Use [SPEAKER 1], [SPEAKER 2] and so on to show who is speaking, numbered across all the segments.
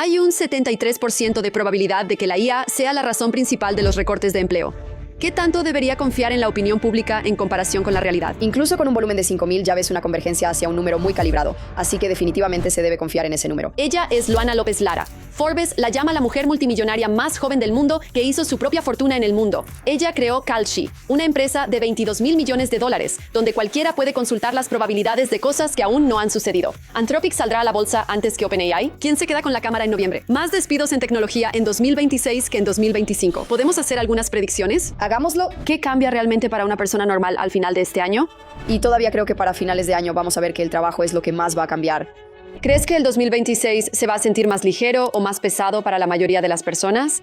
[SPEAKER 1] Hay un 73% de probabilidad de que la IA sea la razón principal de los recortes de empleo. ¿Qué tanto debería confiar en la opinión pública en comparación con la realidad?
[SPEAKER 2] Incluso con un volumen de 5.000 ya ves una convergencia hacia un número muy calibrado, así que definitivamente se debe confiar en ese número.
[SPEAKER 1] Ella es Luana López Lara. Forbes la llama la mujer multimillonaria más joven del mundo que hizo su propia fortuna en el mundo. Ella creó Kalshi, una empresa de $22.000 millones, donde cualquiera puede consultar las probabilidades de cosas que aún no han sucedido. Anthropic saldrá a la bolsa antes que OpenAI. ¿Quién se queda con la cámara en noviembre? Más despidos en tecnología en 2026 que en 2025. ¿Podemos hacer algunas predicciones?
[SPEAKER 2] Hagámoslo.
[SPEAKER 1] ¿Qué cambia realmente para una persona normal al final de este año?
[SPEAKER 2] Y todavía creo que para finales de año vamos a ver que el trabajo es lo que más va a cambiar.
[SPEAKER 1] ¿Crees que el 2026 se va a sentir más ligero o más pesado para la mayoría de las personas?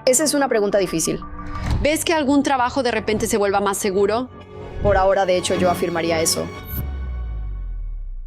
[SPEAKER 2] Esa es una pregunta difícil.
[SPEAKER 1] ¿Ves que algún trabajo de repente se vuelva más seguro?
[SPEAKER 2] Por ahora, de hecho, yo afirmaría eso.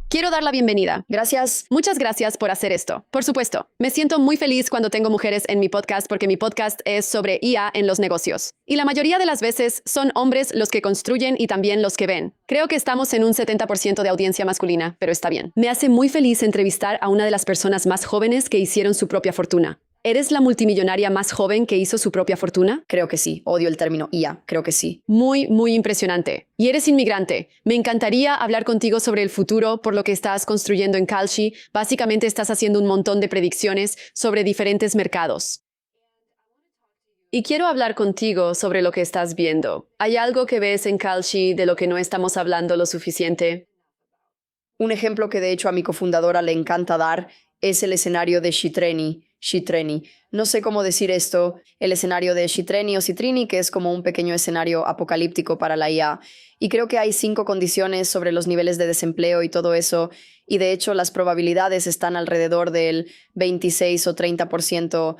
[SPEAKER 1] Quiero dar la bienvenida.
[SPEAKER 2] Gracias.
[SPEAKER 1] Muchas gracias por hacer esto. Por supuesto, me siento muy feliz cuando tengo mujeres en mi podcast porque mi podcast es sobre IA en los negocios. Y la mayoría de las veces son hombres los que construyen y también los que ven. Creo que estamos en un 70% de audiencia masculina, pero está bien. Me hace muy feliz entrevistar a una de las personas más jóvenes que hicieron su propia fortuna. ¿Eres la multimillonaria más joven que hizo su propia fortuna?
[SPEAKER 2] Creo que sí. Odio el término IA. Creo que sí.
[SPEAKER 1] Muy, muy impresionante. Y eres inmigrante. Me encantaría hablar contigo sobre el futuro por lo que estás construyendo en Kalshi. Básicamente estás haciendo un montón de predicciones sobre diferentes mercados. Y quiero hablar contigo sobre lo que estás viendo. ¿Hay algo que ves en Kalshi de lo que no estamos hablando lo suficiente?
[SPEAKER 2] Un ejemplo que de hecho a mi cofundadora le encanta dar es el escenario de Shitreni. No sé cómo decir esto. El escenario de Shitreni o Citrini, que es como un pequeño escenario apocalíptico para la IA. Y creo que hay 5 condiciones sobre los niveles de desempleo y todo eso. Y de hecho las probabilidades están alrededor del 26 o 30%,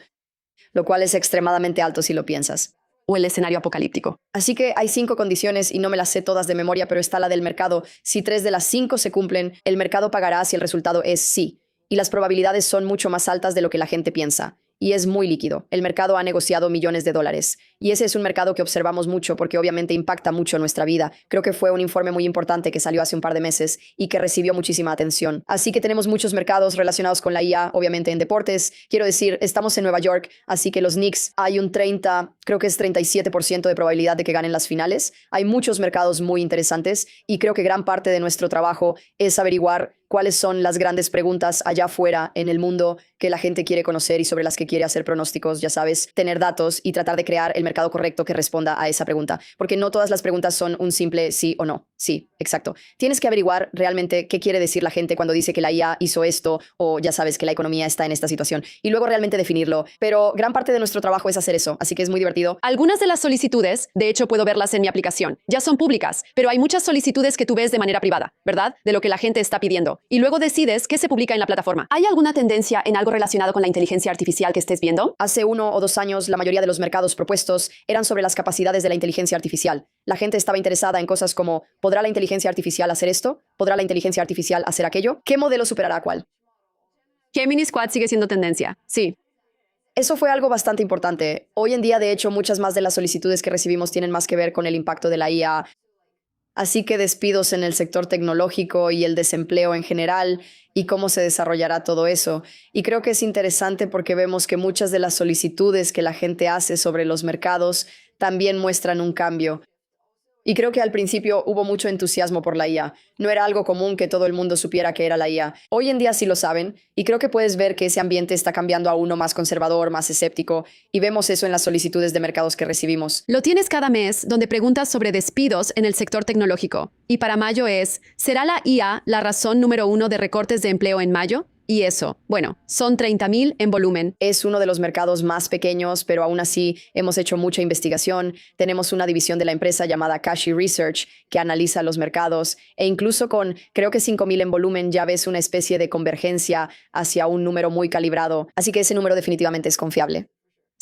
[SPEAKER 2] lo cual es extremadamente alto si lo piensas.
[SPEAKER 1] O el escenario apocalíptico.
[SPEAKER 2] Así que hay 5 condiciones y no me las sé todas de memoria, pero está la del mercado. Si 3 de las 5 se cumplen, el mercado pagará si el resultado es sí. Y las probabilidades son mucho más altas de lo que la gente piensa. Y es muy líquido. El mercado ha negociado millones de dólares. Y ese es un mercado que observamos mucho porque obviamente impacta mucho nuestra vida. Creo que fue un informe muy importante que salió hace un par de meses y que recibió muchísima atención. Así que tenemos muchos mercados relacionados con la IA, obviamente en deportes. Quiero decir, estamos en Nueva York, así que los Knicks hay un 37% de probabilidad de que ganen las finales. Hay muchos mercados muy interesantes y creo que gran parte de nuestro trabajo es averiguar cuáles son las grandes preguntas allá afuera en el mundo que la gente quiere conocer y sobre las que quiere hacer pronósticos, ya sabes, tener datos y tratar de crear el mercado correcto que responda a esa pregunta. Porque no todas las preguntas son un simple sí o no. Sí, exacto. Tienes que averiguar realmente qué quiere decir la gente cuando dice que la IA hizo esto o ya sabes que la economía está en esta situación y luego realmente definirlo. Pero gran parte de nuestro trabajo es hacer eso, así que es muy divertido.
[SPEAKER 1] Algunas de las solicitudes, de hecho puedo verlas en mi aplicación, ya son públicas, pero hay muchas solicitudes que tú ves de manera privada, ¿verdad? De lo que la gente está pidiendo. Y luego decides qué se publica en la plataforma. ¿Hay alguna tendencia en algo relacionado con la inteligencia artificial que estés viendo?
[SPEAKER 2] Hace 1 o 2 años, la mayoría de los mercados propuestos eran sobre las capacidades de la inteligencia artificial. La gente estaba interesada en cosas como, ¿podrá la inteligencia artificial hacer esto? ¿Podrá la inteligencia artificial hacer aquello? ¿Qué modelo superará cuál?
[SPEAKER 1] Gemini Squad sigue siendo tendencia, sí.
[SPEAKER 2] Eso fue algo bastante importante. Hoy en día, de hecho, muchas más de las solicitudes que recibimos tienen más que ver con el impacto de la IA. Así que despidos en el sector tecnológico y el desempleo en general y cómo se desarrollará todo eso. Y creo que es interesante porque vemos que muchas de las solicitudes que la gente hace sobre los mercados también muestran un cambio. Y creo que al principio hubo mucho entusiasmo por la IA. No era algo común que todo el mundo supiera que era la IA. Hoy en día sí lo saben, y creo que puedes ver que ese ambiente está cambiando a uno más conservador, más escéptico, y vemos eso en las solicitudes de mercados que recibimos.
[SPEAKER 1] Lo tienes cada mes, donde preguntas sobre despidos en el sector tecnológico. Y para mayo es, ¿será la IA la razón número 1 de recortes de empleo en mayo? Y eso, bueno, son 30.000 en volumen.
[SPEAKER 2] Es uno de los mercados más pequeños, pero aún así hemos hecho mucha investigación. Tenemos una división de la empresa llamada Kashi Research que analiza los mercados e incluso con, creo que 5.000 en volumen ya ves una especie de convergencia hacia un número muy calibrado. Así que ese número definitivamente es confiable.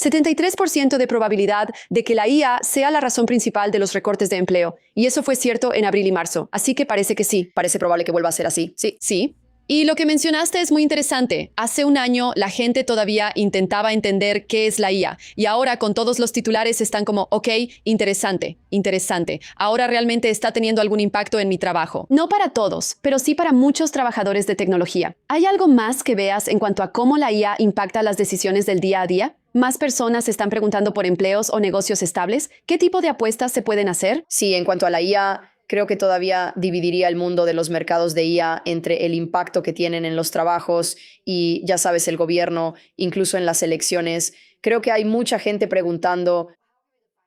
[SPEAKER 1] 73% de probabilidad de que la IA sea la razón principal de los recortes de empleo. Y eso fue cierto en abril y marzo. Así que parece que sí.
[SPEAKER 2] Parece probable que vuelva a ser así. Sí.
[SPEAKER 1] Sí. Y lo que mencionaste es muy interesante. Hace un año la gente todavía intentaba entender qué es la IA y ahora con todos los titulares están como, ok, interesante, interesante. Ahora realmente está teniendo algún impacto en mi trabajo. No para todos, pero sí para muchos trabajadores de tecnología. ¿Hay algo más que veas en cuanto a cómo la IA impacta las decisiones del día a día? ¿Más personas se están preguntando por empleos o negocios estables? ¿Qué tipo de apuestas se pueden hacer?
[SPEAKER 2] Sí, en cuanto a la IA, creo que todavía dividiría el mundo de los mercados de IA entre el impacto que tienen en los trabajos y, ya sabes, el gobierno, incluso en las elecciones. Creo que hay mucha gente preguntando,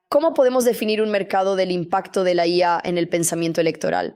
[SPEAKER 2] ¿cómo podemos definir un mercado del impacto de la IA en el pensamiento electoral?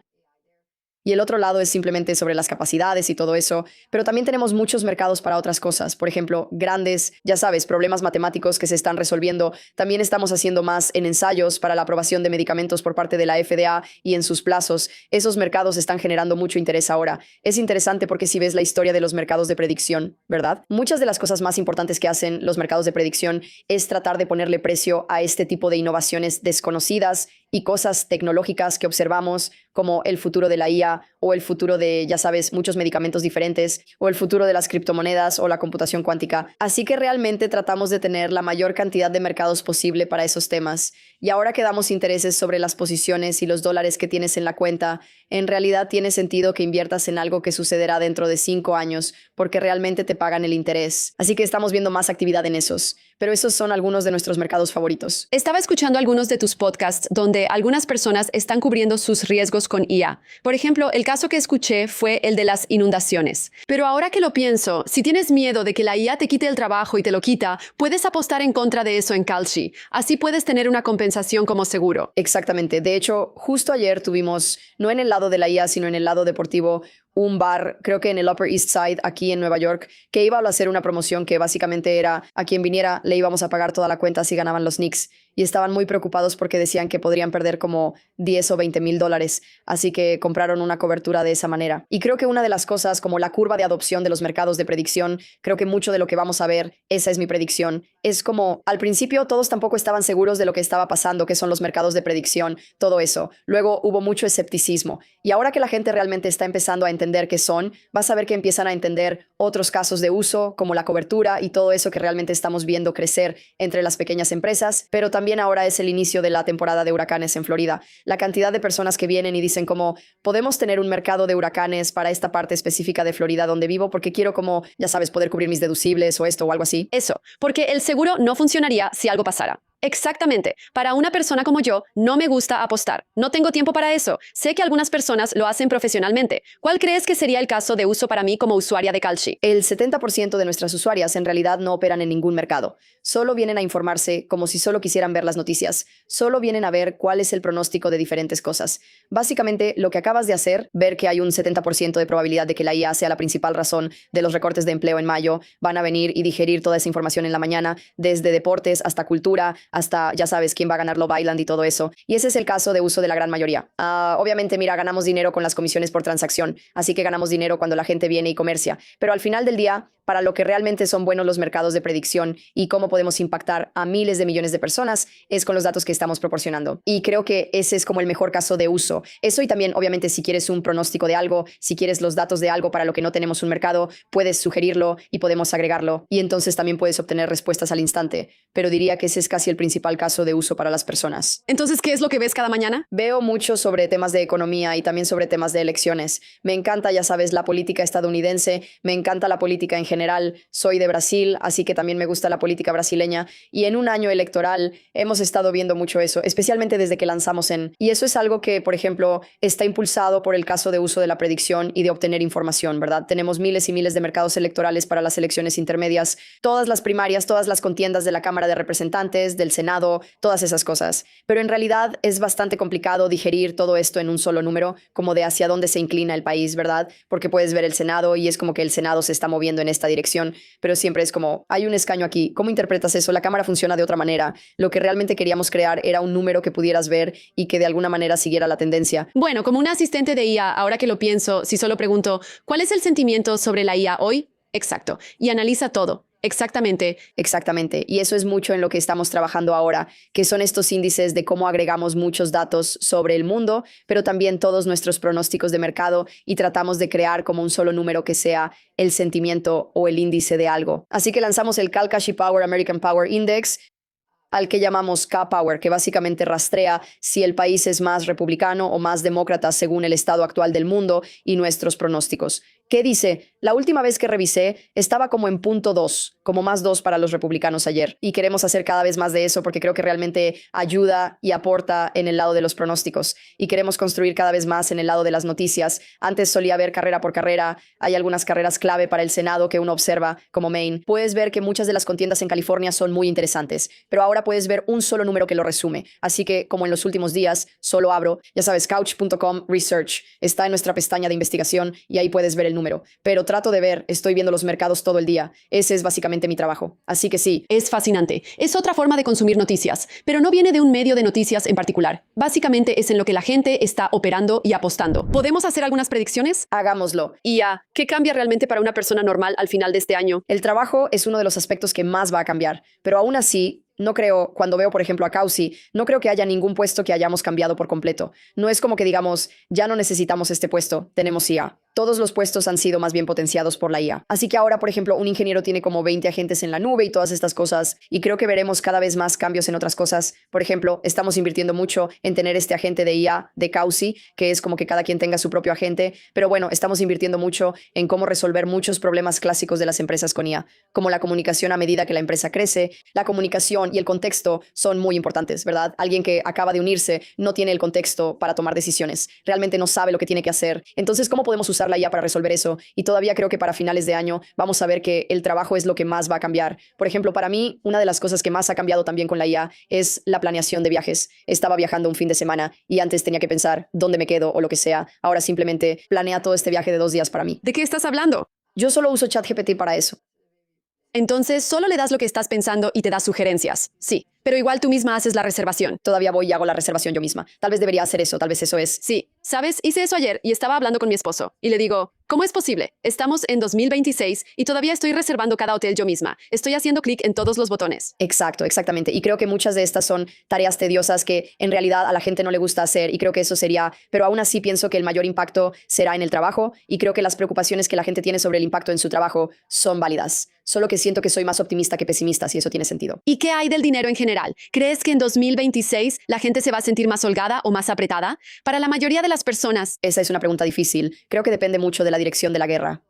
[SPEAKER 2] Y el otro lado es simplemente sobre las capacidades y todo eso, pero también tenemos muchos mercados para otras cosas. Por ejemplo, grandes, ya sabes, problemas matemáticos que se están resolviendo. También estamos haciendo más en ensayos para la aprobación de medicamentos por parte de la FDA y en sus plazos. Esos mercados están generando mucho interés ahora. Es interesante porque si ves la historia de los mercados de predicción, ¿verdad? Muchas de las cosas más importantes que hacen los mercados de predicción es tratar de ponerle precio a este tipo de innovaciones desconocidas y cosas tecnológicas que observamos, como el futuro de la IA o el futuro de, ya sabes, muchos medicamentos diferentes, o el futuro de las criptomonedas o la computación cuántica. Así que realmente tratamos de tener la mayor cantidad de mercados posible para esos temas. Y ahora que damos intereses sobre las posiciones y los dólares que tienes en la cuenta, en realidad tiene sentido que inviertas en algo que sucederá dentro de 5 años, porque realmente te pagan el interés. Así que estamos viendo más actividad en esos. Pero esos son algunos de nuestros mercados favoritos.
[SPEAKER 1] Estaba escuchando algunos de tus podcasts donde algunas personas están cubriendo sus riesgos con IA. Por ejemplo, el caso que escuché fue el de las inundaciones. Pero ahora que lo pienso, si tienes miedo de que la IA te quite el trabajo y te lo quita, puedes apostar en contra de eso en Kalshi. Así puedes tener una compensación como seguro.
[SPEAKER 2] Exactamente. De hecho, justo ayer tuvimos, no en el lado de la IA, sino en el lado deportivo, un bar, creo que en el Upper East Side, aquí en Nueva York, que iba a hacer una promoción que básicamente era a quien viniera le íbamos a pagar toda la cuenta si ganaban los Knicks. Y estaban muy preocupados porque decían que podrían perder como 10 o 20 mil dólares. Así que compraron una cobertura de esa manera. Y creo que una de las cosas, como la curva de adopción de los mercados de predicción, creo que mucho de lo que vamos a ver, esa es mi predicción, es como al principio todos tampoco estaban seguros de lo que estaba pasando, que son los mercados de predicción, todo eso. Luego hubo mucho escepticismo. Y ahora que la gente realmente está empezando a entender qué son, vas a ver que empiezan a entender otros casos de uso, como la cobertura y todo eso que realmente estamos viendo crecer entre las pequeñas empresas, pero también ahora es el inicio de la temporada de huracanes en Florida. La cantidad de personas que vienen y dicen como, podemos tener un mercado de huracanes para esta parte específica de Florida donde vivo porque quiero como, ya sabes, poder cubrir mis deducibles o esto o algo así.
[SPEAKER 1] Eso, porque el seguro no funcionaría si algo pasara. Exactamente. Para una persona como yo, no me gusta apostar. No tengo tiempo para eso. Sé que algunas personas lo hacen profesionalmente. ¿Cuál crees que sería el caso de uso para mí como usuaria de Kalshi?
[SPEAKER 2] El 70% de nuestras usuarias en realidad no operan en ningún mercado. Solo vienen a informarse como si solo quisieran ver las noticias. Solo vienen a ver cuál es el pronóstico de diferentes cosas. Básicamente, lo que acabas de hacer, ver que hay un 70% de probabilidad de que la IA sea la principal razón de los recortes de empleo en mayo, van a venir y digerir toda esa información en la mañana, desde deportes hasta cultura, hasta, ya sabes, quién va a ganar Love Island y todo eso. Y ese es el caso de uso de la gran mayoría. Obviamente, mira, ganamos dinero con las comisiones por transacción, así que ganamos dinero cuando la gente viene y comercia. Pero al final del día, para lo que realmente son buenos los mercados de predicción y cómo podemos impactar a miles de millones de personas, es con los datos que estamos proporcionando. Y creo que ese es como el mejor caso de uso. Eso y también, obviamente, si quieres un pronóstico de algo, si quieres los datos de algo para lo que no tenemos un mercado, puedes sugerirlo y podemos agregarlo. Y entonces también puedes obtener respuestas al instante. Pero diría que ese es casi el principal caso de uso para las personas.
[SPEAKER 1] Entonces, ¿qué es lo que ves cada mañana?
[SPEAKER 2] Veo mucho sobre temas de economía y también sobre temas de elecciones. Me encanta, ya sabes, la política estadounidense, me encanta la política en general. Soy de Brasil, así que también me gusta la política brasileña. Y en un año electoral hemos estado viendo mucho eso, especialmente desde que lanzamos en... Y eso es algo que, por ejemplo, está impulsado por el caso de uso de la predicción y de obtener información, ¿verdad? Tenemos miles y miles de mercados electorales para las elecciones intermedias, todas las primarias, todas las contiendas de la Cámara de Representantes, del Senado, todas esas cosas. Pero en realidad es bastante complicado digerir todo esto en un solo número, como de hacia dónde se inclina el país, ¿verdad? Porque puedes ver el Senado y es como que el Senado se está moviendo en esta dirección, pero siempre es como, hay un escaño aquí. ¿Cómo interpretas eso? La cámara funciona de otra manera. Lo que realmente queríamos crear era un número que pudieras ver y que de alguna manera siguiera la tendencia.
[SPEAKER 1] Bueno, como un asistente de IA, ahora que lo pienso, si solo pregunto, ¿cuál es el sentimiento sobre la IA hoy? Exacto. Y analiza todo. Exactamente.
[SPEAKER 2] Exactamente. Y eso es mucho en lo que estamos trabajando ahora, que son estos índices de cómo agregamos muchos datos sobre el mundo, pero también todos nuestros pronósticos de mercado y tratamos de crear como un solo número que sea el sentimiento o el índice de algo. Así que lanzamos el Kalkashi Power American Power Index, al que llamamos K-Power, que básicamente rastrea si el país es más republicano o más demócrata según el estado actual del mundo y nuestros pronósticos. ¿Qué dice? La última vez que revisé estaba como en punto 2, como más 2 para los republicanos ayer. Y queremos hacer cada vez más de eso porque creo que realmente ayuda y aporta en el lado de los pronósticos. Y queremos construir cada vez más en el lado de las noticias. Antes solía haber carrera por carrera. Hay algunas carreras clave para el Senado que uno observa, como Maine. Puedes ver que muchas de las contiendas en California son muy interesantes, pero ahora puedes ver un solo número que lo resume. Así que, como en los últimos días, solo abro, ya sabes, couch.com research. Está en nuestra pestaña de investigación y ahí puedes ver el número. Pero trato de ver, estoy viendo los mercados todo el día. Ese es básicamente mi trabajo. Así que sí.
[SPEAKER 1] Es fascinante. Es otra forma de consumir noticias, pero no viene de un medio de noticias en particular. Básicamente es en lo que la gente está operando y apostando. ¿Podemos hacer algunas predicciones?
[SPEAKER 2] Hagámoslo.
[SPEAKER 1] IA, ¿qué cambia realmente para una persona normal al final de este año?
[SPEAKER 2] El trabajo es uno de los aspectos que más va a cambiar, pero aún así, no creo, cuando veo por ejemplo a Causi, no creo que haya ningún puesto que hayamos cambiado por completo. No es como que digamos, ya no necesitamos este puesto, tenemos IA. Todos los puestos han sido más bien potenciados por la IA. Así que ahora, por ejemplo, un ingeniero tiene como 20 agentes en la nube y todas estas cosas. Y creo que veremos cada vez más cambios en otras cosas. Por ejemplo, estamos invirtiendo mucho en tener este agente de IA de Causi, que es como que cada quien tenga su propio agente. Pero bueno, estamos invirtiendo mucho en cómo resolver muchos problemas clásicos de las empresas con IA, como la comunicación a medida que la empresa crece. La comunicación y el contexto son muy importantes, ¿verdad? Alguien que acaba de unirse no tiene el contexto para tomar decisiones. Realmente no sabe lo que tiene que hacer. Entonces, ¿cómo podemos usar la IA para resolver eso? Y todavía creo que para finales de año vamos a ver que el trabajo es lo que más va a cambiar. Por ejemplo, para mí, una de las cosas que más ha cambiado también con la IA es la planeación de viajes. Estaba viajando un fin de semana y antes tenía que pensar dónde me quedo o lo que sea. Ahora simplemente planea todo este viaje de 2 días para mí.
[SPEAKER 1] ¿De qué estás hablando?
[SPEAKER 2] Yo solo uso ChatGPT para eso.
[SPEAKER 1] Entonces, solo le das lo que estás pensando y te das sugerencias. Sí, pero igual tú misma haces la reservación.
[SPEAKER 2] Todavía voy y hago la reservación yo misma. Tal vez debería hacer eso, tal vez eso es.
[SPEAKER 1] Sí, ¿sabes? Hice eso ayer y estaba hablando con mi esposo. Y le digo, ¿cómo es posible? Estamos en 2026 y todavía estoy reservando cada hotel yo misma. Estoy haciendo clic en todos los botones.
[SPEAKER 2] Exacto, exactamente. Y creo que muchas de estas son tareas tediosas que en realidad a la gente no le gusta hacer y creo que eso sería, pero aún así pienso que el mayor impacto será en el trabajo y creo que las preocupaciones que la gente tiene sobre el impacto en su trabajo son válidas. Solo que siento que soy más optimista que pesimista, si eso tiene sentido.
[SPEAKER 1] ¿Y qué hay del dinero en general? ¿Crees que en 2026 la gente se va a sentir más holgada o más apretada? Para la mayoría de las personas.
[SPEAKER 2] Esa es una pregunta difícil. Creo que depende mucho de la dirección de la guerra.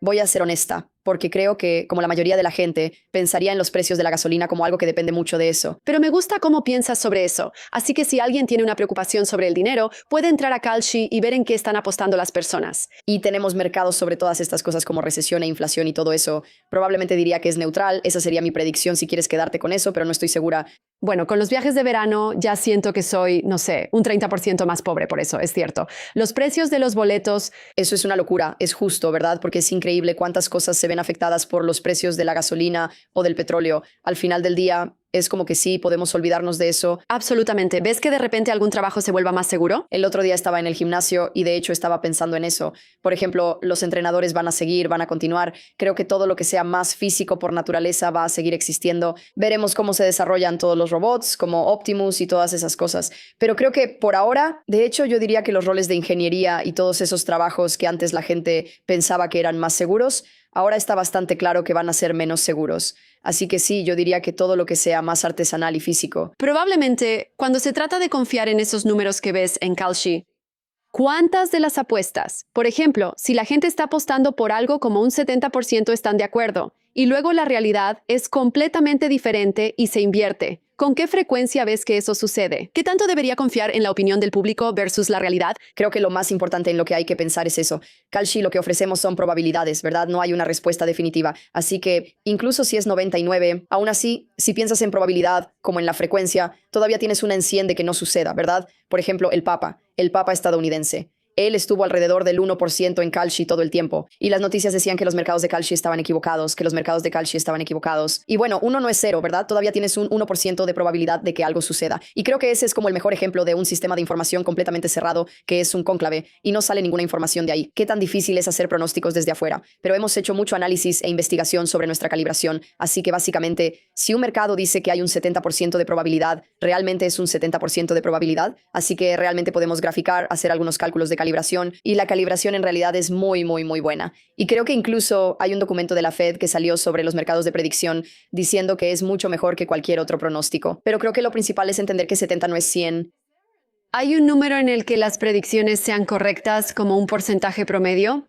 [SPEAKER 2] Voy a ser honesta, porque creo que, como la mayoría de la gente, pensaría en los precios de la gasolina como algo que depende mucho de eso.
[SPEAKER 1] Pero me gusta cómo piensas sobre eso. Así que si alguien tiene una preocupación sobre el dinero, puede entrar a Kalshi y ver en qué están apostando las personas.
[SPEAKER 2] Y tenemos mercados sobre todas estas cosas como recesión e inflación y todo eso. Probablemente diría que es neutral. Esa sería mi predicción si quieres quedarte con eso, pero no estoy segura.
[SPEAKER 1] Bueno, con los viajes de verano ya siento que soy, no sé, un 30% más pobre por eso, es cierto. Los precios de los boletos.
[SPEAKER 2] Eso es una locura, es justo, ¿verdad? Porque es increíble cuántas cosas se ven afectadas por los precios de la gasolina o del petróleo. Al final del día, es como que sí, podemos olvidarnos de eso.
[SPEAKER 1] Absolutamente. ¿Ves que de repente algún trabajo se vuelva más seguro?
[SPEAKER 2] El otro día estaba en el gimnasio y de hecho estaba pensando en eso. Por ejemplo, los entrenadores van a seguir, van a continuar. Creo que todo lo que sea más físico por naturaleza va a seguir existiendo. Veremos cómo se desarrollan todos los robots, como Optimus y todas esas cosas. Pero creo que por ahora, de hecho, yo diría que los roles de ingeniería y todos esos trabajos que antes la gente pensaba que eran más seguros, ahora está bastante claro que van a ser menos seguros. Así que sí, yo diría que todo lo que sea más artesanal y físico.
[SPEAKER 1] Probablemente, cuando se trata de confiar en esos números que ves en Kalshi, ¿cuántas de las apuestas? Por ejemplo, si la gente está apostando por algo como un 70% están de acuerdo, y luego la realidad es completamente diferente y se invierte. ¿Con qué frecuencia ves que eso sucede? ¿Qué tanto debería confiar en la opinión del público versus la realidad?
[SPEAKER 2] Creo que lo más importante en lo que hay que pensar es eso. Kalshi, lo que ofrecemos son probabilidades, ¿verdad? No hay una respuesta definitiva. Así que incluso si es 99, aún así, si piensas en probabilidad como en la frecuencia, todavía tienes una en 100 de que no suceda, ¿verdad? Por ejemplo, el Papa estadounidense. Él estuvo alrededor del 1% en Kalshi todo el tiempo. Y las noticias decían que los mercados de Kalshi estaban equivocados, que los mercados de Kalshi estaban equivocados. Y bueno, uno no es cero, ¿verdad? Todavía tienes un 1% de probabilidad de que algo suceda. Y creo que ese es como el mejor ejemplo de un sistema de información completamente cerrado, que es un cónclave, y no sale ninguna información de ahí. Qué tan difícil es hacer pronósticos desde afuera. Pero hemos hecho mucho análisis e investigación sobre nuestra calibración, así que básicamente, si un mercado dice que hay un 70% de probabilidad, realmente es un 70% de probabilidad, así que realmente podemos graficar, hacer algunos cálculos de calibración, y la calibración en realidad es muy, muy, muy buena. Y creo que incluso hay un documento de la Fed que salió sobre los mercados de predicción diciendo que es mucho mejor que cualquier otro pronóstico. Pero creo que lo principal es entender que 70 no es 100.
[SPEAKER 1] ¿Hay un número en el que las predicciones sean correctas como un porcentaje promedio?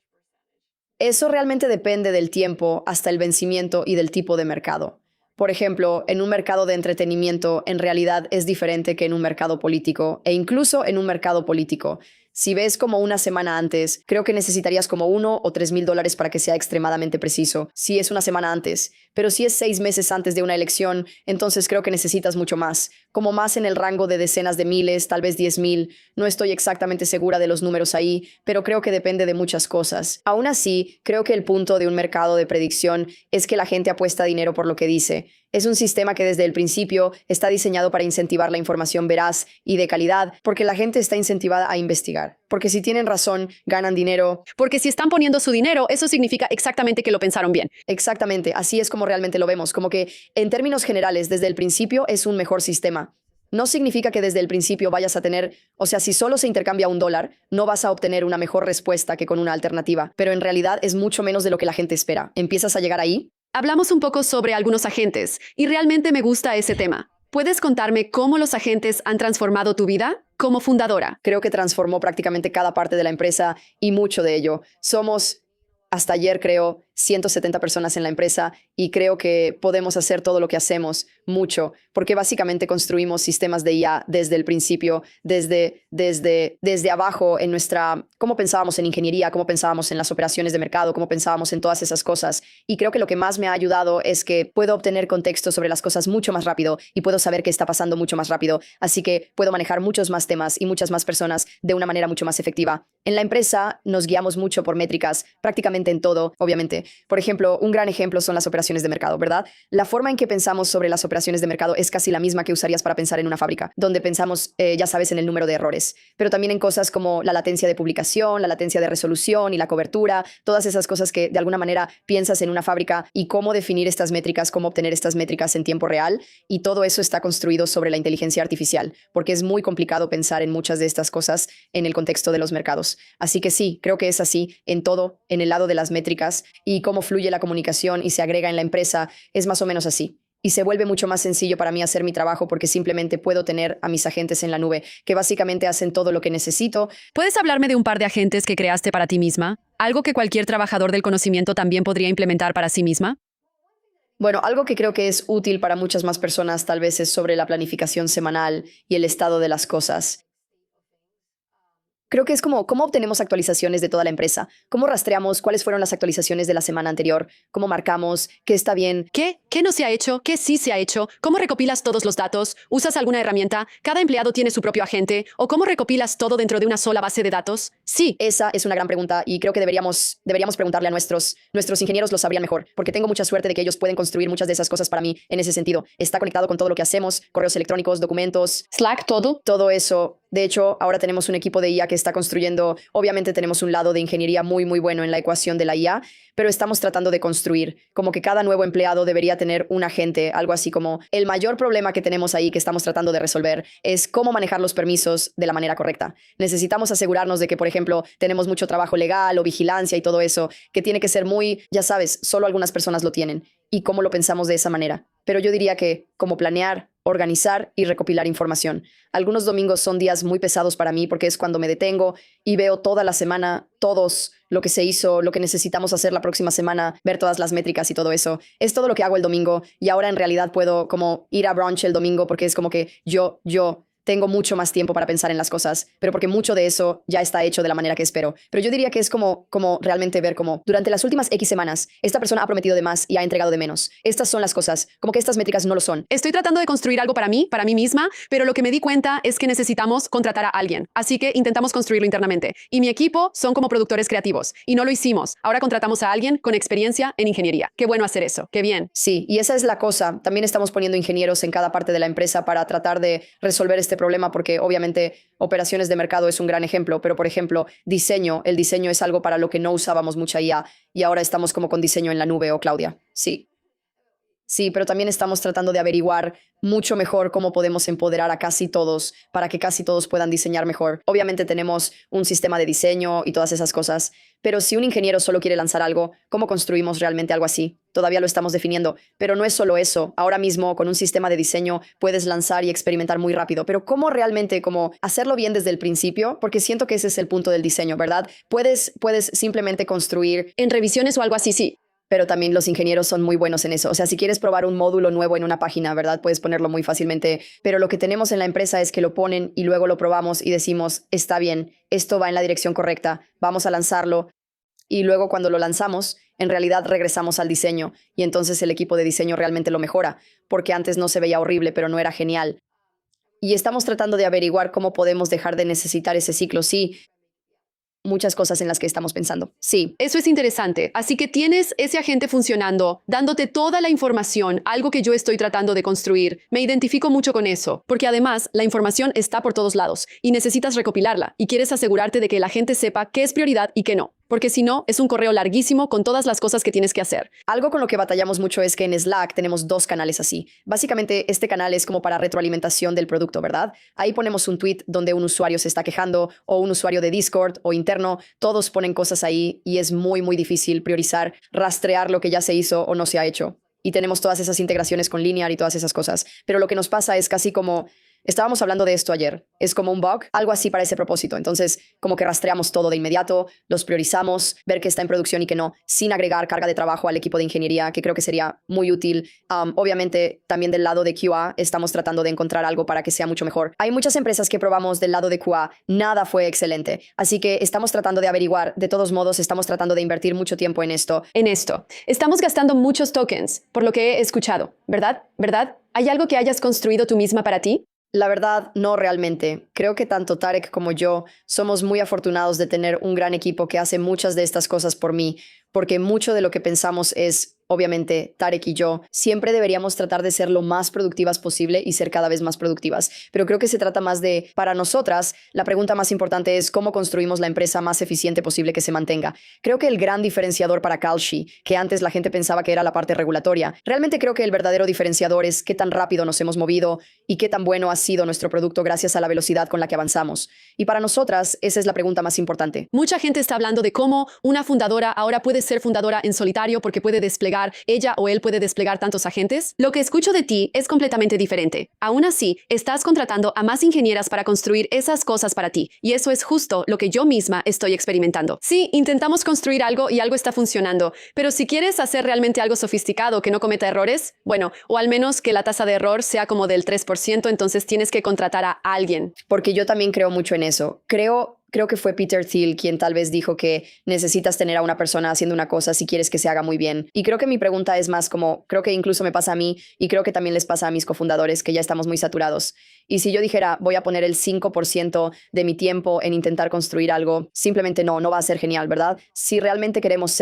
[SPEAKER 2] Eso realmente depende del tiempo hasta el vencimiento y del tipo de mercado. Por ejemplo, en un mercado de entretenimiento en realidad es diferente que en un mercado político, e incluso en un mercado político. Si ves como una semana antes, creo que necesitarías como $1 o $3,000 para que sea extremadamente preciso, si es una semana antes. Pero si es 6 meses antes de una elección, entonces creo que necesitas mucho más, como más en el rango de decenas de miles, tal vez 10,000. No estoy exactamente segura de los números ahí, pero creo que depende de muchas cosas. Aún así, creo que el punto de un mercado de predicción es que la gente apuesta dinero por lo que dice. Es un sistema que desde el principio está diseñado para incentivar la información veraz y de calidad, porque la gente está incentivada a investigar. Porque si tienen razón, ganan dinero.
[SPEAKER 1] Porque si están poniendo su dinero, eso significa exactamente que lo pensaron bien.
[SPEAKER 2] Exactamente, así es como realmente lo vemos, como que en términos generales, desde el principio es un mejor sistema. No significa que desde el principio vayas a tener, o sea, si solo se intercambia $1, no vas a obtener una mejor respuesta que con una alternativa, pero en realidad es mucho menos de lo que la gente espera. ¿Empiezas a llegar ahí?
[SPEAKER 1] Hablamos un poco sobre algunos agentes, y realmente me gusta ese tema. ¿Puedes contarme cómo los agentes han transformado tu vida como fundadora?
[SPEAKER 2] Creo que transformó prácticamente cada parte de la empresa y mucho de ello. Somos, hasta ayer creo, 170 personas en la empresa y creo que podemos hacer todo lo que hacemos, mucho, porque básicamente construimos sistemas de IA desde el principio, desde abajo en nuestra, cómo pensábamos en ingeniería, cómo pensábamos en las operaciones de mercado, cómo pensábamos en todas esas cosas. Y creo que lo que más me ha ayudado es que puedo obtener contexto sobre las cosas mucho más rápido y puedo saber qué está pasando mucho más rápido. Así que puedo manejar muchos más temas y muchas más personas de una manera mucho más efectiva. En la empresa nos guiamos mucho por métricas, prácticamente en todo, obviamente. Por ejemplo, un gran ejemplo son las operaciones de mercado, ¿verdad? La forma en que pensamos sobre las operaciones de mercado es casi la misma que usarías para pensar en una fábrica, donde pensamos, ya sabes, en el número de errores, pero también en cosas como la latencia de publicación, la latencia de resolución y la cobertura, todas esas cosas que de alguna manera piensas en una fábrica y cómo definir estas métricas, cómo obtener estas métricas en tiempo real, y todo eso está construido sobre la inteligencia artificial, porque es muy complicado pensar en muchas de estas cosas en el contexto de los mercados. Así que sí, creo que es así en todo, en el lado de las métricas y cómo fluye la comunicación y se agrega en la empresa, es más o menos así. Y se vuelve mucho más sencillo para mí hacer mi trabajo porque simplemente puedo tener a mis agentes en la nube, que básicamente hacen todo lo que necesito.
[SPEAKER 1] ¿Puedes hablarme de un par de agentes que creaste para ti misma? ¿Algo que cualquier trabajador del conocimiento también podría implementar para sí misma?
[SPEAKER 2] Bueno, algo que creo que es útil para muchas más personas tal vez es sobre la planificación semanal y el estado de las cosas. Creo que es como cómo obtenemos actualizaciones de toda la empresa, cómo rastreamos cuáles fueron las actualizaciones de la semana anterior, cómo marcamos qué está bien.
[SPEAKER 1] ¿Qué no se ha hecho? ¿Qué sí se ha hecho? ¿Cómo recopilas todos los datos? ¿Usas alguna herramienta? ¿Cada empleado tiene su propio agente? ¿O cómo recopilas todo dentro de una sola base de datos? Sí.
[SPEAKER 2] Esa es una gran pregunta y creo que deberíamos preguntarle a nuestros ingenieros, lo sabrían mejor, porque tengo mucha suerte de que ellos pueden construir muchas de esas cosas para mí en ese sentido. Está conectado con todo lo que hacemos, correos electrónicos, documentos,
[SPEAKER 1] Slack, todo.
[SPEAKER 2] todo eso. De hecho, ahora tenemos un equipo de IA que está construyendo, obviamente tenemos un lado de ingeniería muy, muy bueno en la ecuación de la IA, pero estamos tratando de construir, como que cada nuevo empleado debería tener un agente, algo así como el mayor problema que tenemos ahí que estamos tratando de resolver es cómo manejar los permisos de la manera correcta. Necesitamos asegurarnos de que, por ejemplo, tenemos mucho trabajo legal o vigilancia y todo eso, que tiene que ser muy, ya sabes, solo algunas personas lo tienen y cómo lo pensamos de esa manera. Pero yo diría que como planear, organizar y recopilar información. Algunos domingos son días muy pesados para mí porque es cuando me detengo y veo toda la semana, todos lo que se hizo, lo que necesitamos hacer la próxima semana, ver todas las métricas y todo eso. Es todo lo que hago el domingo y ahora en realidad puedo como ir a brunch el domingo porque es como que yo tengo mucho más tiempo para pensar en las cosas, pero porque mucho de eso ya está hecho de la manera que espero. Pero yo diría que es como realmente ver como durante las últimas X semanas, esta persona ha prometido de más y ha entregado de menos. Estas son las cosas, como que estas métricas no lo son.
[SPEAKER 1] Estoy tratando de construir algo para mí misma, pero lo que me di cuenta es que necesitamos contratar a alguien. Así que intentamos construirlo internamente. Y mi equipo son como productores creativos. Y no lo hicimos. Ahora contratamos a alguien con experiencia en ingeniería. Qué bueno hacer eso. Qué bien.
[SPEAKER 2] Sí, y esa es la cosa. También estamos poniendo ingenieros en cada parte de la empresa para tratar de resolver este problema, porque obviamente operaciones de mercado es un gran ejemplo, pero por ejemplo, el diseño es algo para lo que no usábamos mucha IA y ahora estamos como con diseño en la nube, ¿o Claudia? Sí. Sí, pero también estamos tratando de averiguar mucho mejor cómo podemos empoderar a casi todos para que casi todos puedan diseñar mejor. Obviamente tenemos un sistema de diseño y todas esas cosas, pero si un ingeniero solo quiere lanzar algo, ¿cómo construimos realmente algo así? Todavía lo estamos definiendo, pero no es solo eso. Ahora mismo con un sistema de diseño puedes lanzar y experimentar muy rápido, pero ¿cómo realmente cómo hacerlo bien desde el principio? Porque siento que ese es el punto del diseño, ¿verdad? Puedes simplemente construir
[SPEAKER 1] En revisiones o algo así, sí.
[SPEAKER 2] pero también los ingenieros son muy buenos en eso. O sea, si quieres probar un módulo nuevo en una página, ¿verdad? Puedes ponerlo muy fácilmente, pero lo que tenemos en la empresa es que lo ponen y luego lo probamos y decimos, está bien, esto va en la dirección correcta, vamos a lanzarlo. Y luego cuando lo lanzamos, en realidad regresamos al diseño y entonces el equipo de diseño realmente lo mejora, porque antes no se veía horrible, pero no era genial. Y estamos tratando de averiguar cómo podemos dejar de necesitar ese ciclo. Sí, muchas cosas en las que estamos pensando. Sí.
[SPEAKER 1] Eso es interesante. Así que tienes ese agente funcionando, dándote toda la información, algo que yo estoy tratando de construir. Me identifico mucho con eso, porque además la información está por todos lados y necesitas recopilarla y quieres asegurarte de que la gente sepa qué es prioridad y qué no. Porque si no, es un correo larguísimo con todas las cosas que tienes que hacer.
[SPEAKER 2] Algo con lo que batallamos mucho es que en Slack tenemos 2 canales así. Básicamente, este canal es como para retroalimentación del producto, ¿verdad? Ahí ponemos un tweet donde un usuario se está quejando o un usuario de Discord o interno. Todos ponen cosas ahí y es muy, muy difícil priorizar, rastrear lo que ya se hizo o no se ha hecho. Y tenemos todas esas integraciones con Linear y todas esas cosas. Pero lo que nos pasa es casi como... Estábamos hablando de esto ayer. Es como un bug, algo así para ese propósito. Entonces, como que rastreamos todo de inmediato, los priorizamos, ver qué está en producción y qué no, sin agregar carga de trabajo al equipo de ingeniería, que creo que sería muy útil. Obviamente, también del lado de QA, estamos tratando de encontrar algo para que sea mucho mejor. Hay muchas empresas que probamos del lado de QA, nada fue excelente. Así que estamos tratando de averiguar, de todos modos, estamos tratando de invertir mucho tiempo en esto.
[SPEAKER 1] Estamos gastando muchos tokens, por lo que he escuchado, ¿verdad? ¿Verdad? ¿Hay algo que hayas construido tú misma para ti?
[SPEAKER 2] La verdad, no realmente. Creo que tanto Tarek como yo somos muy afortunados de tener un gran equipo que hace muchas de estas cosas por mí, porque mucho de lo que pensamos es, obviamente, Tarek y yo, siempre deberíamos tratar de ser lo más productivas posible y ser cada vez más productivas. Pero creo que se trata más de, para nosotras, la pregunta más importante es cómo construimos la empresa más eficiente posible que se mantenga. Creo que el gran diferenciador para Kalshi, que antes la gente pensaba que era la parte regulatoria, realmente creo que el verdadero diferenciador es qué tan rápido nos hemos movido y qué tan bueno ha sido nuestro producto gracias a la velocidad con la que avanzamos. Y para nosotras, esa es la pregunta más importante.
[SPEAKER 1] Mucha gente está hablando de cómo una fundadora ahora puede ser fundadora en solitario porque puede desplegar, ella o él puede desplegar tantos agentes. Lo que escucho de ti es completamente diferente. Aún así, estás contratando a más ingenieras para construir esas cosas para ti. Y eso es justo lo que yo misma estoy experimentando. Sí, intentamos construir algo y algo está funcionando. Pero si quieres hacer realmente algo sofisticado que no cometa errores, bueno, o al menos que la tasa de error sea como del 3%, entonces tienes que contratar a alguien.
[SPEAKER 2] Porque yo también creo mucho en eso. Creo que fue Peter Thiel quien tal vez dijo que necesitas tener a una persona haciendo una cosa si quieres que se haga muy bien. Y creo que mi pregunta es más como, creo que incluso me pasa a mí y creo que también les pasa a mis cofundadores que ya estamos muy saturados. Y si yo dijera, voy a poner el 5% de mi tiempo en intentar construir algo, simplemente no va a ser genial, ¿verdad? Si realmente queremos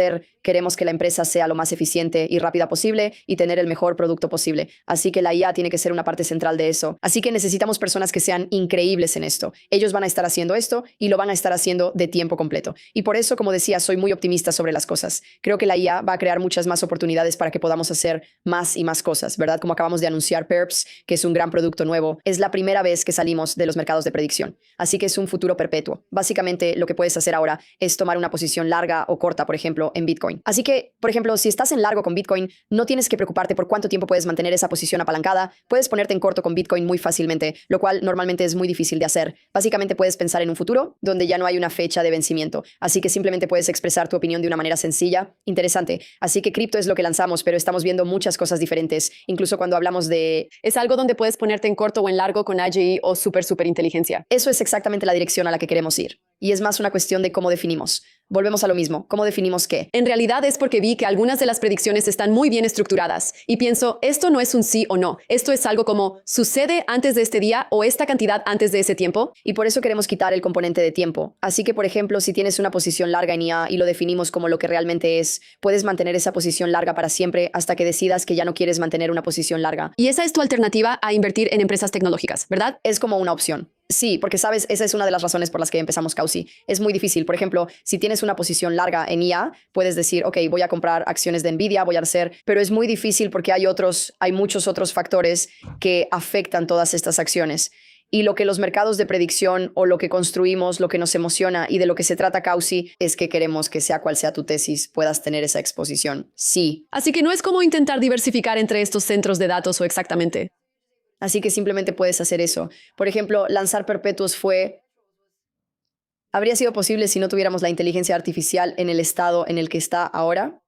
[SPEAKER 2] que la empresa sea lo más eficiente y rápida posible y tener el mejor producto posible. Así que la IA tiene que ser una parte central de eso. Así que necesitamos personas que sean increíbles en esto. Ellos van a estar haciendo esto y lo van a estar haciendo de tiempo completo. Y por eso, como decía, soy muy optimista sobre las cosas. Creo que la IA va a crear muchas más oportunidades para que podamos hacer más y más cosas, ¿verdad? Como acabamos de anunciar Perps, que es un gran producto nuevo. Es la primera vez que salimos de los mercados de predicción. Así que es un futuro perpetuo. Básicamente, lo que puedes hacer ahora es tomar una posición larga o corta, por ejemplo, en Bitcoin. Así que, por ejemplo, si estás en largo con Bitcoin, no tienes que preocuparte por cuánto tiempo puedes mantener esa posición apalancada. Puedes ponerte en corto con Bitcoin muy fácilmente, lo cual normalmente es muy difícil de hacer. Básicamente puedes pensar en un futuro donde ya no hay una fecha de vencimiento. Así que simplemente puedes expresar tu opinión de una manera sencilla. Interesante. Así que cripto es lo que lanzamos, pero estamos viendo muchas cosas diferentes. Incluso cuando hablamos de...
[SPEAKER 1] Es algo donde puedes ponerte en corto o en largo con AGI o super inteligencia.
[SPEAKER 2] Eso es exactamente la dirección a la que queremos ir. Y es más una cuestión de cómo definimos. Volvemos a lo mismo. ¿Cómo definimos qué?
[SPEAKER 1] En realidad es porque vi que algunas de las predicciones están muy bien estructuradas y pienso, esto no es un sí o no. Esto es algo como, ¿sucede antes de este día o esta cantidad antes de ese tiempo?
[SPEAKER 2] Y por eso queremos quitar el componente de tiempo. Así que, por ejemplo, si tienes una posición larga en IA y lo definimos como lo que realmente es, puedes mantener esa posición larga para siempre hasta que decidas que ya no quieres mantener una posición larga.
[SPEAKER 1] Y esa es tu alternativa a invertir en empresas tecnológicas, ¿verdad?
[SPEAKER 2] Es como una opción. Sí, porque sabes, esa es una de las razones por las que empezamos Causi. Es muy difícil. Por ejemplo, si tienes una posición larga en IA, puedes decir, ok, voy a comprar acciones de Nvidia, voy a hacer, pero es muy difícil porque hay muchos otros factores que afectan todas estas acciones. Y lo que los mercados de predicción o lo que construimos, lo que nos emociona y de lo que se trata Causi es que queremos que sea cual sea tu tesis, puedas tener esa exposición. Sí.
[SPEAKER 1] Así que no es como intentar diversificar entre estos centros de datos o exactamente.
[SPEAKER 2] Así que simplemente puedes hacer eso. Por ejemplo, lanzar perpetuos ¿habría sido posible si no tuviéramos la inteligencia artificial en el estado en el que está ahora?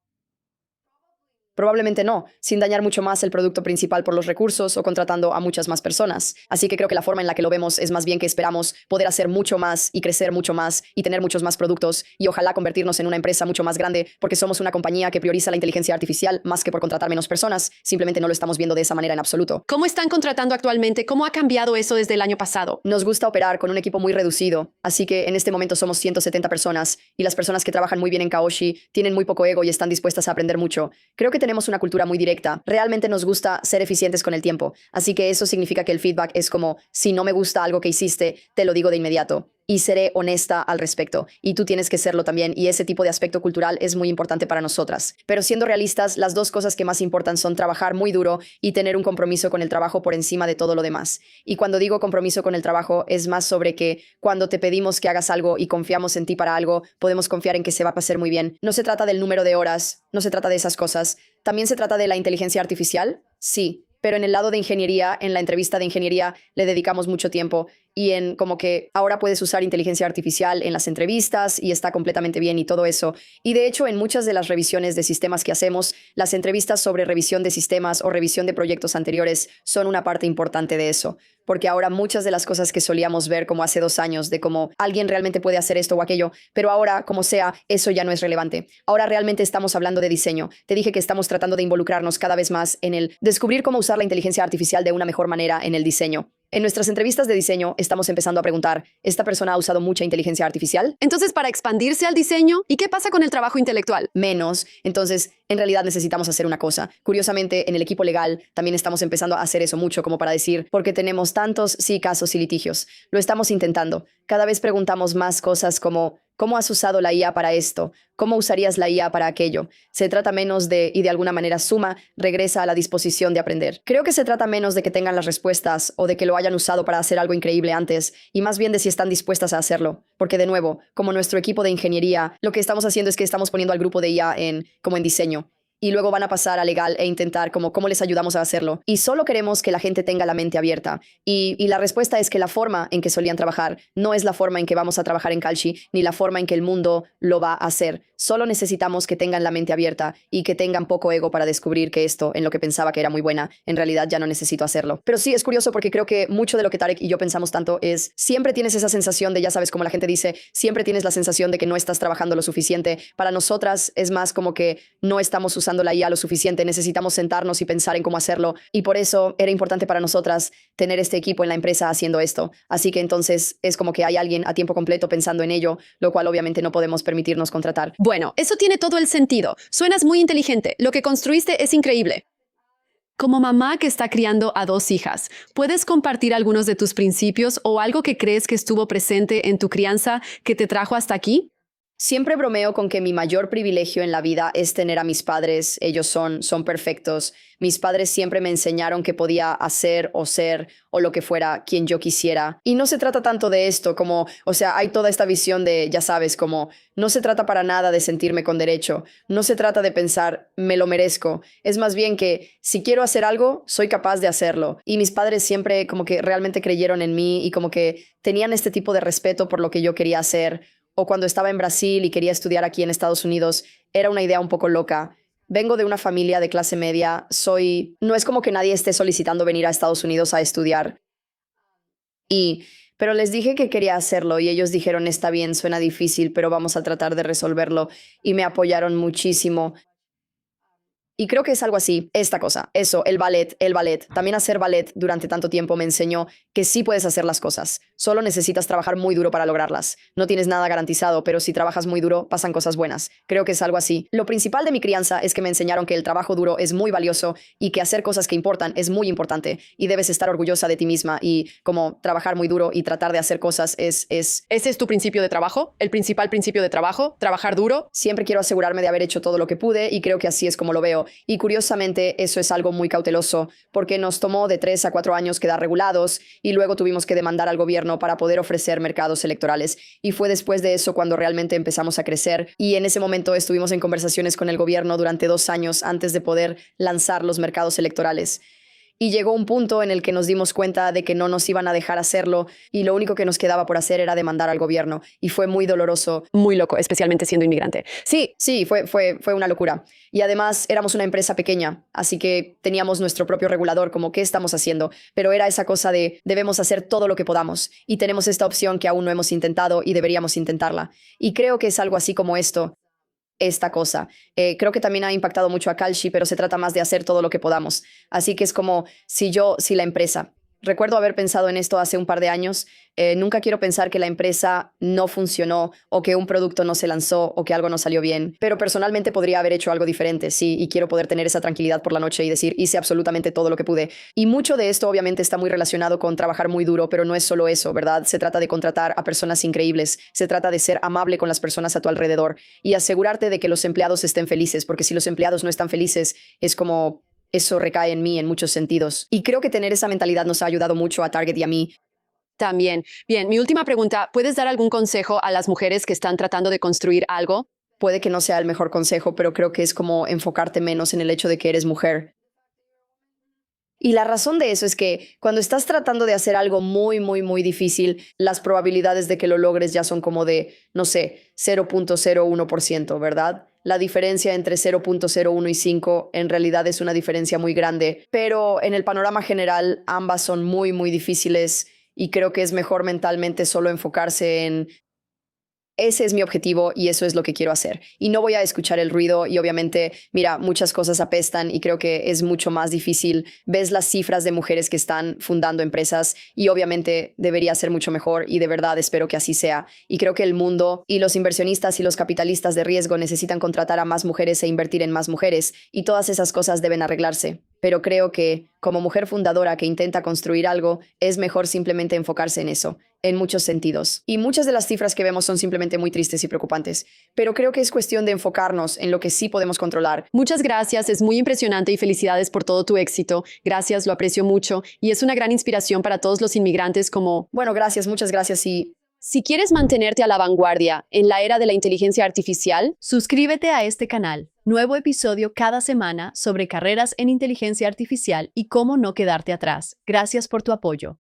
[SPEAKER 2] Probablemente no, sin dañar mucho más el producto principal por los recursos o contratando a muchas más personas. Así que creo que la forma en la que lo vemos es más bien que esperamos poder hacer mucho más y crecer mucho más y tener muchos más productos y ojalá convertirnos en una empresa mucho más grande porque somos una compañía que prioriza la inteligencia artificial más que por contratar menos personas. Simplemente no lo estamos viendo de esa manera en absoluto.
[SPEAKER 1] ¿Cómo están contratando actualmente? ¿Cómo ha cambiado eso desde el año pasado?
[SPEAKER 2] Nos gusta operar con un equipo muy reducido, así que en este momento somos 170 personas y las personas que trabajan muy bien en Kaoshi tienen muy poco ego y están dispuestas a aprender mucho. Creo que tenemos una cultura muy directa. Realmente nos gusta ser eficientes con el tiempo. Así que eso significa que el feedback es como, si no me gusta algo que hiciste, te lo digo de inmediato. Y seré honesta al respecto. Y tú tienes que serlo también. Y ese tipo de aspecto cultural es muy importante para nosotras. Pero siendo realistas, las dos cosas que más importan son trabajar muy duro y tener un compromiso con el trabajo por encima de todo lo demás. Y cuando digo compromiso con el trabajo, es más sobre que cuando te pedimos que hagas algo y confiamos en ti para algo, podemos confiar en que se va a pasar muy bien. No se trata del número de horas, no se trata de esas cosas. ¿También se trata de la inteligencia artificial? Sí. Pero en el lado de ingeniería, en la entrevista de ingeniería, le dedicamos mucho tiempo y en como que ahora puedes usar inteligencia artificial en las entrevistas y está completamente bien y todo eso. Y de hecho, en muchas de las revisiones de sistemas que hacemos, las entrevistas sobre revisión de sistemas o revisión de proyectos anteriores son una parte importante de eso. Porque ahora muchas de las cosas que solíamos ver como hace 2 años, de cómo alguien realmente puede hacer esto o aquello, pero ahora, como sea, eso ya no es relevante. Ahora realmente estamos hablando de diseño. Te dije que estamos tratando de involucrarnos cada vez más en el descubrir cómo usar la inteligencia artificial de una mejor manera en el diseño. En nuestras entrevistas de diseño estamos empezando a preguntar, ¿esta persona ha usado mucha inteligencia artificial?
[SPEAKER 1] Entonces, para expandirse al diseño, ¿y qué pasa con el trabajo intelectual?
[SPEAKER 2] Menos. Entonces, en realidad necesitamos hacer una cosa. Curiosamente, en el equipo legal también estamos empezando a hacer eso mucho como para decir, porque tenemos tantos sí casos y litigios. Lo estamos intentando. Cada vez preguntamos más cosas como, ¿cómo has usado la IA para esto? ¿Cómo usarías la IA para aquello? Se trata menos de, y de alguna manera suma, regresa a la disposición de aprender. Creo que se trata menos de que tengan las respuestas o de que lo hayan usado para hacer algo increíble antes, y más bien de si están dispuestas a hacerlo. Porque de nuevo, como nuestro equipo de ingeniería, lo que estamos haciendo es que estamos poniendo al grupo de IA como en diseño. Y luego van a pasar a legal e intentar cómo les ayudamos a hacerlo. Y solo queremos que la gente tenga la mente abierta. Y la respuesta es que la forma en que solían trabajar no es la forma en que vamos a trabajar en Kalshi, ni la forma en que el mundo lo va a hacer. Solo necesitamos que tengan la mente abierta y que tengan poco ego para descubrir que esto, en lo que pensaba que era muy buena, en realidad ya no necesito hacerlo. Pero sí, es curioso porque creo que mucho de lo que Tarek y yo pensamos tanto es, siempre tienes esa sensación de, ya sabes, como la gente dice, siempre tienes la sensación de que no estás trabajando lo suficiente. Para nosotras es más como que no estamos usando la IA lo suficiente, necesitamos sentarnos y pensar en cómo hacerlo. Y por eso era importante para nosotras tener este equipo en la empresa haciendo esto. Así que entonces es como que hay alguien a tiempo completo pensando en ello, lo cual obviamente no podemos permitirnos contratar.
[SPEAKER 1] Bueno, eso tiene todo el sentido. Suenas muy inteligente. Lo que construiste es increíble. Como mamá que está criando a 2 hijas, ¿puedes compartir algunos de tus principios o algo que crees que estuvo presente en tu crianza que te trajo hasta aquí?
[SPEAKER 2] Siempre bromeo con que mi mayor privilegio en la vida es tener a mis padres. Ellos son perfectos. Mis padres siempre me enseñaron que podía hacer o ser o lo que fuera quien yo quisiera. Y no se trata tanto de esto como, o sea, hay toda esta visión de, ya sabes, como no se trata para nada de sentirme con derecho. No se trata de pensar, me lo merezco. Es más bien que si quiero hacer algo, soy capaz de hacerlo. Y mis padres siempre como que realmente creyeron en mí y como que tenían este tipo de respeto por lo que yo quería hacer. O cuando estaba en Brasil y quería estudiar aquí en Estados Unidos, era una idea un poco loca. Vengo de una familia de clase media, no es como que nadie esté solicitando venir a Estados Unidos a estudiar. Pero les dije que quería hacerlo y ellos dijeron, está bien, suena difícil, pero vamos a tratar de resolverlo. Y me apoyaron muchísimo. Y creo que es algo así, esta cosa, eso, el ballet. También hacer ballet durante tanto tiempo me enseñó que sí puedes hacer las cosas. Solo necesitas trabajar muy duro para lograrlas. No tienes nada garantizado, pero si trabajas muy duro, pasan cosas buenas. Creo que es algo así. Lo principal de mi crianza es que me enseñaron que el trabajo duro es muy valioso y que hacer cosas que importan es muy importante. Y debes estar orgullosa de ti misma y como trabajar muy duro y tratar de hacer cosas es...
[SPEAKER 1] ¿Ese es tu principio de trabajo? ¿El principal principio de trabajo? ¿Trabajar duro?
[SPEAKER 2] Siempre quiero asegurarme de haber hecho todo lo que pude y creo que así es como lo veo. Y curiosamente eso es algo muy cauteloso porque nos tomó de 3 a 4 años quedar regulados y luego tuvimos que demandar al gobierno para poder ofrecer mercados electorales. Y fue después de eso cuando realmente empezamos a crecer y en ese momento estuvimos en conversaciones con el gobierno durante 2 años antes de poder lanzar los mercados electorales. Y llegó un punto en el que nos dimos cuenta de que no nos iban a dejar hacerlo y lo único que nos quedaba por hacer era demandar al gobierno. Y fue muy doloroso.
[SPEAKER 1] Muy loco, especialmente siendo inmigrante.
[SPEAKER 2] Sí, fue una locura. Y además éramos una empresa pequeña, así que teníamos nuestro propio regulador, como qué estamos haciendo. Pero era esa cosa de debemos hacer todo lo que podamos. Y tenemos esta opción que aún no hemos intentado y deberíamos intentarla. Y creo que es algo así como esta cosa. Creo que también ha impactado mucho a Kalshi, pero se trata más de hacer todo lo que podamos. Así que es como si la empresa. Recuerdo haber pensado en esto hace un par de años. Nunca quiero pensar que la empresa no funcionó o que un producto no se lanzó o que algo no salió bien. Pero personalmente podría haber hecho algo diferente, sí, y quiero poder tener esa tranquilidad por la noche y decir, hice absolutamente todo lo que pude. Y mucho de esto obviamente está muy relacionado con trabajar muy duro, pero no es solo eso, ¿verdad? Se trata de contratar a personas increíbles. Se trata de ser amable con las personas a tu alrededor y asegurarte de que los empleados estén felices, porque si los empleados no están felices, es como... Eso recae en mí en muchos sentidos. Y creo que tener esa mentalidad nos ha ayudado mucho a Target y a mí.
[SPEAKER 1] También. Bien, mi última pregunta. ¿Puedes dar algún consejo a las mujeres que están tratando de construir algo?
[SPEAKER 2] Puede que no sea el mejor consejo, pero creo que es como enfocarte menos en el hecho de que eres mujer. Y la razón de eso es que cuando estás tratando de hacer algo muy, muy, muy difícil, las probabilidades de que lo logres ya son como de, no sé, 0.01%, ¿verdad? La diferencia entre 0.01 y 5 en realidad es una diferencia muy grande, pero en el panorama general ambas son muy, muy difíciles y creo que es mejor mentalmente solo enfocarse en ese es mi objetivo y eso es lo que quiero hacer. Y no voy a escuchar el ruido y obviamente, mira, muchas cosas apestan y creo que es mucho más difícil. Ves las cifras de mujeres que están fundando empresas y obviamente debería ser mucho mejor y de verdad espero que así sea. Y creo que el mundo y los inversionistas y los capitalistas de riesgo necesitan contratar a más mujeres e invertir en más mujeres y todas esas cosas deben arreglarse. Pero creo que, como mujer fundadora que intenta construir algo, es mejor simplemente enfocarse en eso, en muchos sentidos. Y muchas de las cifras que vemos son simplemente muy tristes y preocupantes. Pero creo que es cuestión de enfocarnos en lo que sí podemos controlar.
[SPEAKER 1] Muchas gracias, es muy impresionante y felicidades por todo tu éxito. Gracias, lo aprecio mucho y es una gran inspiración para todos los inmigrantes como...
[SPEAKER 2] Bueno, gracias, muchas gracias y...
[SPEAKER 1] Si quieres mantenerte a la vanguardia en la era de la inteligencia artificial, suscríbete a este canal. Nuevo episodio cada semana sobre carreras en inteligencia artificial y cómo no quedarte atrás. Gracias por tu apoyo.